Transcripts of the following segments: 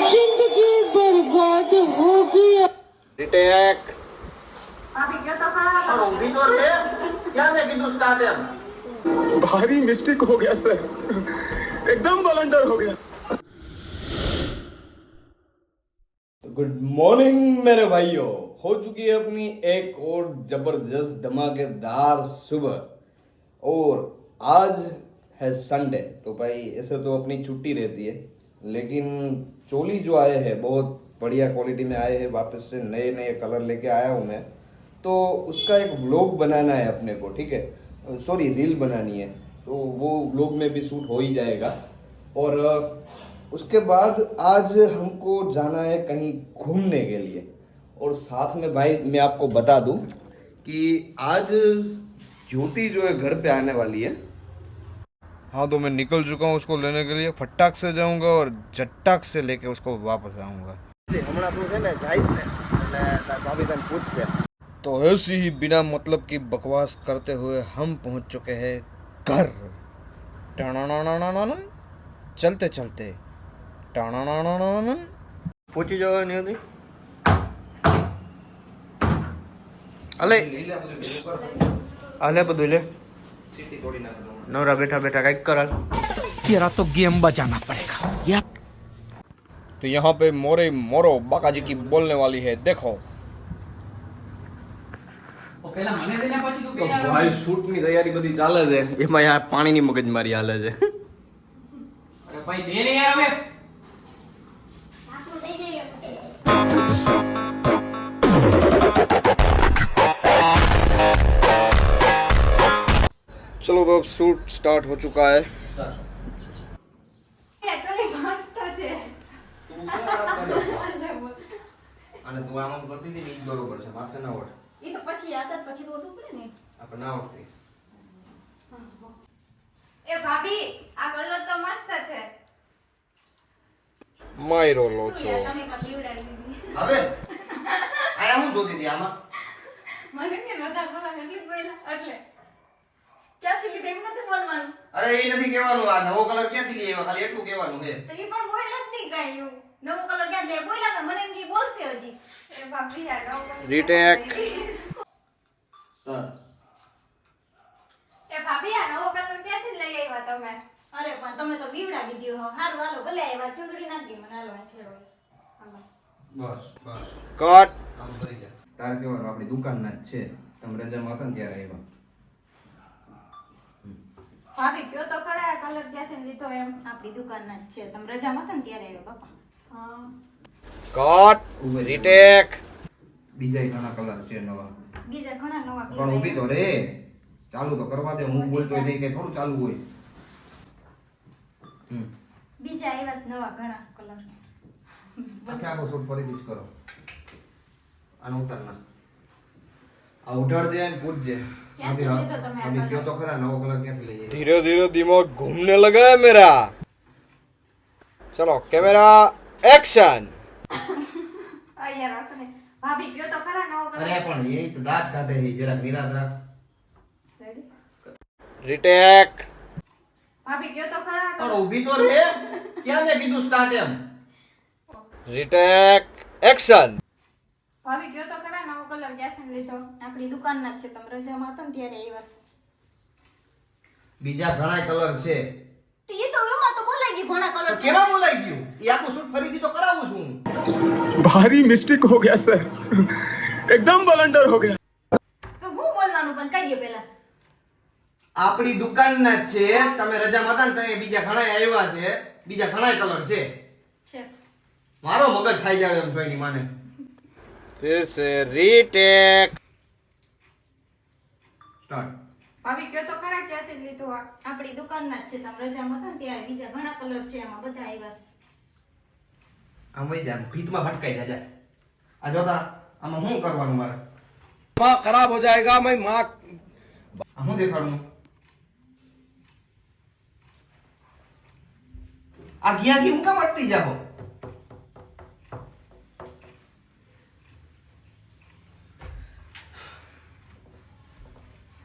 जिंदगी बर्बाद हो गया। रिटेक अभी क्यों तो खड़ा और ऊँगी तो रे क्या मैं किधर स्टार्ट है भारी मिस्टेक हो गया सर, एकदम ब्लंडर हो गया। गुड मॉर्निंग मेरे भाइयों, हो चुकी है अपनी एक और जबरदस्त धमाकेदार सुबह। और आज है संडे, तो भाई ऐसे तो अपनी छुट्टी रहती है, लेकिन चोली जो आए हैं बहुत बढ़िया क्वालिटी में आए हैं, वापस से नए नए कलर लेके आया हूँ मैं। तो उसका एक व्लॉग बनाना है अपने को, ठीक है, सॉरी रील बनानी है, तो वो व्लॉग में भी शूट हो ही जाएगा। और उसके बाद आज हमको जाना है कहीं घूमने के लिए। और साथ में भाई मैं आपको बता दूं कि आज ज्योति जो है घर पे आने वाली है। हाँ, तो मैं निकल चुका हूँ उसको लेने के लिए। फटाक से जाऊंगा और झट्टाक से लेके उसको वापस आऊंगा। हमारा तू है ना जाइस ने એટલે ભાભી તને પૂછશે तो ऐसी ही बिना मतलब की बकवास करते हुए हम पहुंच चुके हैं घर। टाणाणाणाणाणाणन, चलते चलते टाणाणाणाणाणन। પૂછી જવાની હતી અલે આલે બધું લે सीटी तोड़ी ना दो। નવરા બેઠા બેઠા કઈક કરાલ तेरा तो गेम बजाना पड़ेगा या तो यहाँ पे मोरे मोरो बाका जी की बोलने वाली है, देखो। तो भाई शूट ની તૈયારી બધી ચાલે છે, એમાં યાર પાણીની મગજમારી હાલે છે। अरे भाई दे रे यार हमें चलो तो अब शूट स्टार्ट हो चुका है। અને તું આમ કરતી હતી ને ઈ બરોબર છે, માથે ના ઓઢ। ઈ તો પછી આદત પછી તો ઓઢવું પડે ને। આપણે ના ઓઢતી। એ ભાભી આ કલર તો મસ્ત છે। માયરો લો શું છો યાર તમે પણ લીવડાવી દીધી। હવે આયા હું જોતી હતી આમાં। મને કે વધારે બોલા એટલી જ બોલ્યા એટલે ક્યાંથી લીધે એમ નથી બોલવાનું। અરે એ નથી કહેવાનું, આ નવો કલર ક્યાંથી લઈ આવ્યો, ખાલી એટલું કહેવાનું છે। તો ઈ પણ બોલ્યા જ નહીં કાઈ એવું નવો કલર ક્યાં લે બોલ્યા કે મને એમ કે બોલશે હજી। એ ભાભી આ નવો colour રીટેક એ ભાભી આ નવો કલર ક્યાંથી લઈ આવ્યા તમે। અરે પણ તમે તો બીવડાવી દીધો હો। હારું હાલો ભલે આવ્યા ચૂંદડી નાખી મને હાલો આ છેડો હાલો। બસ બસ કટ આમ થઈ જાય। તાર કેવાનું આપણી દુકાનના જ છે, તમે રજામાં હતા ને ત્યારે આવ્યા। ભાભી કયો તો ખરા આ કલર ક્યાંથી લીધો એમ। આપણી દુકાનના જ છે, તમે રજામાં હતા ને ત્યારે આવ્યો બાપા। હા કટ ઉભે રીટેક। બીજાય ઘણા કલર છે નવા, બીજા ઘણા નવા કલર પણ ઊભી તો રે, ચાલુ તો કરવા દે। હું બોલતો હોય તો કે થોડું ચાલુ હોય। બીજા આવ્યા છે નવા ઘણા કલર। આખે આખો શૂટ ફરીથી જ કરો। આનો ઉતાર ના, આ ઉઠાડ દે અને પૂછજે ક્યાંથી લીધો તમે આ અભી કલર? કયો તો ખરા નવો કલર ક્યાંથી લઈએ। धीरे धीरे दिमाग घूमने लगा है मेरा। चलो कैमरा एक्शन। આ યાર આ શું ને ભાભી કયો તો ખરા નવો કલર। અરે પણ એ તો દાંત કાઢે છે, જરા નિરાત રાખ। રેડી રીટેક ભાભી કયો તો ખરા પણ ઊભી તો રે ક્યાં મેં કીધું સ્ટાર્ટ એમ રીટેક एक्शन। ભાભી કયો તો ખરા નવો કલર ક્યાંથી લીધો। આપણી દુકાનના જ છે, તમે રજામાં હતા ને ત્યારે આવ્યા છે। બીજા ઘણા કલર છે, તો એ તો એમાં તો બોલાઈ ગયું ઘણા કલર છે। કેવા બોલાઈ ગયું એ આખું શૂટ ફરીથી તો કરાવું છું भारी मिस्टेक हो गया सर, एकदम ब्लंडर हो गया। તો હું બોલવાનું પણ કહી દો પહેલા। આપણી દુકાનના જ છે, તમે રજામાં હતા ને ત્યારે બીજા ઘણા આવ્યા છે, બીજા ઘણા કલર છે। છે મારો મગજ ખાઈ જાવે એમ છોઈની માને। फिर से रीटेक स्टार्ट। ભાભી કયો તો ખરા ક્યાંથી લીધો આ। આપણી દુકાનના જ છે, તમે રજામાં હતા ને ત્યારે બીજા ઘણા કલર છે, એમાં બધા આવ્યા છે। આમ વઈ જા, ભીતમાં ભટકાઈ ના જાય। આ જોતા આમાં શું કરવાનું મારે? माँ खराब हो जाएगा मैं माँ આ શું દેખાડવું? આ ઘિયાથી હું કામ અટતી જાઓ?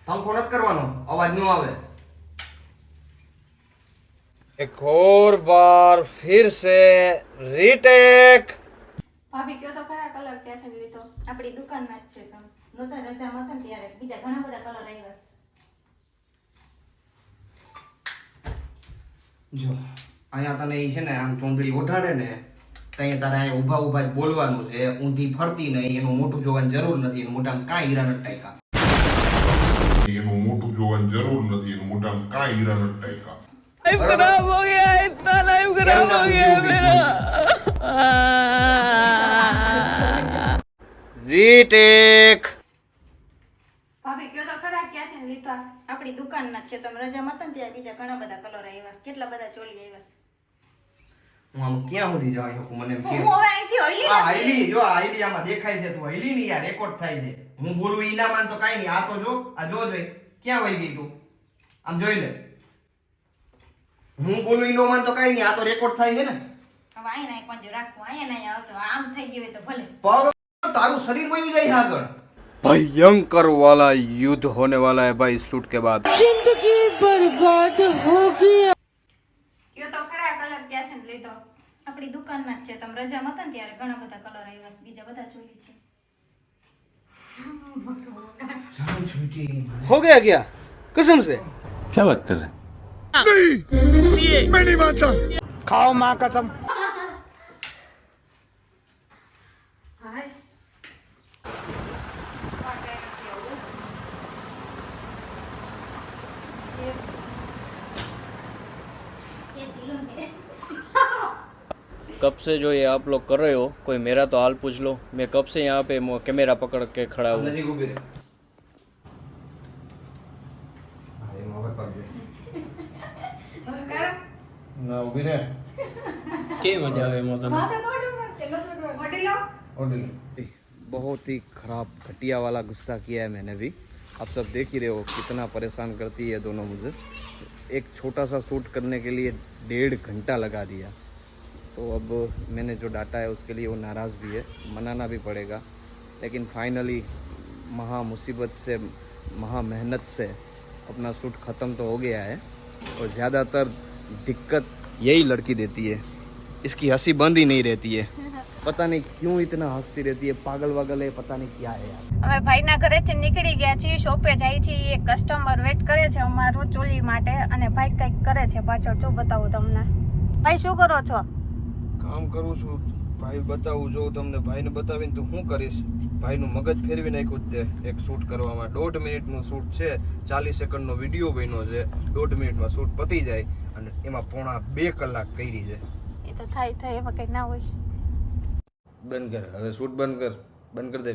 પંખો નથી કરવાનો, અવાજ ન આવે। एक और बार फिर से रीटेक. ભાભી કયો તો ખરા કલર ક્યાં છે લીધો? આપણી દુકાનમાં જ છે. તમે નહોતા રજામાં હતા ને ત્યારે બીજા ઘણા બધા કલર આવ્યા છે. જો અહીંયા તને ઈ છે ને આમ ચોંદડી ઓઢાડે ને ત્યાં તારે અહીંયા ઊભા ઊભા જ બોલવાનું છે. ઊંધી ફરતી નહીં, એનું મોઢું જોવાની જરૂર નથી. એનું મોઢામાં કાંઈ હીરા નથી ટાંક્યા. એનું મોટું જોવાની જરૂર નથી, એનું મોઢામાં કાંઈ હીરા નથી ટાંક્યા. खराब हो गया, इतना लाइफ खराब हो गया मेरा. રીટેક. ભાભી કયો તો ખરા ક્યાં છે લીધો? આપણી દુકાનમાં જ છે. તમે રજામાં હતા ને ત્યારે બીજા ઘણા બધા કલર આવ્યા છે. કેટલા બધા ચોલી આવ્યા છે. હું આમ ક્યાં સુધી જવા શકું? મને એમ કે હું હવે અહીંથી હલી આ નથી. હાઈલી જો આ હાઈલી આમાં દેખાય છે. તું હાઈલી ની યાર રેકોર્ડ થાય છે. હું બોલું ઈ ના માન તો કાઈ નહીં. આ તો જો આ જો જોઈ ક્યાં વહી ગઈ તું? આમ જોઈ લે. હું બોલું ઈ નો માન તો કાઈ નહીં. આ તો રેકોર્ડ થાય છે ને. હવે અહીંયા નહીં પંજો રાખવું. અહીંયા નહીં આવતો. આમ થઈ ગયું હોય તો ભલે. પગ તારું શરીર વયું જાય છે આગળ. भयंकर वाला युद्ध होने वाला है भाई शूट के बाद. जिंदगी बर्बाद हो गया. કયો તો ખરા કલર ક્યાં છે લીધો? આપણી દુકાનમાં જ છે. તમે રજામાં હતા ને ત્યારે ઘણા બધા કલર આવ્યા છે. બીજા બધા ચોલી છે. हो गया क्या? कसम से? क्या बात कर रहे हैं? मैं नहीं मानता. खाओ माँ कसम. હાશ. कब से जो ये आप लोग कर रहे हो, कोई मेरा तो हाल पूछ लो. मैं कब से यहाँ पे कैमरा पकड़ के खड़ा हूँ. नजीक ऊभी रहे. હા એમ હવે પગ દે. હવે કરો. ના ઊભી રહે. કેવી મજા આવે એમાં તમને? માથે તોડ્યું પણ તેલો તોડ્યો. ઓડી લો. ઓડી લે. बहुत ही खराब घटिया वाला गुस्सा किया है मैंने भी. आप सब देख ही रहे हो कितना परेशान करती है दोनों मुझे. एक छोटा सा शूट करने के लिए 1.5 घंटा लगा दिया. तो अब मैंने जो डांटा है उसके लिए वो नाराज़ भी है, मनाना भी पड़ेगा. लेकिन फाइनली महा मुसीबत से महा मेहनत से अपना शूट ख़त्म तो हो गया है. और ज़्यादातर दिक्कत यही लड़की देती है. इसकी हंसी बंद ही नहीं रहती है. पता नहीं क्यों इतना हंसती रहती है. पागल वागल है, पता नहीं क्या है यार. અમે ભાઈના ઘરેથી નીકળી ગયા છીએ. શોપે જાય છે. એક કસ્ટમર વેટ કરે છે અમારું ચોલી માટે અને ભાઈ કંઈક કરે છે પાછળ. જો બતાવું તમને. ભાઈ શું કરો છો? કામ કરું છું. ભાઈ બતાવું જો તમને. ભાઈને બતાવીને તો હું કરીશ. ભાઈનું મગજ ફેરવી નાખ્યું જ તે એક શૂટ કરવામાં. 1.5 મિનિટનું શૂટ છે. 40 સેકન્ડનો વિડીયો બન્યો છે. 1.5 મિનિટમાં શૂટ પતી જાય અને એમાં પોણા 2 કલાક કરી છે. એ તો થાય એમાં કંઈ ના હોય. બંધ કર હવે. શૂટ બંધ કર. બંધ કરી દે.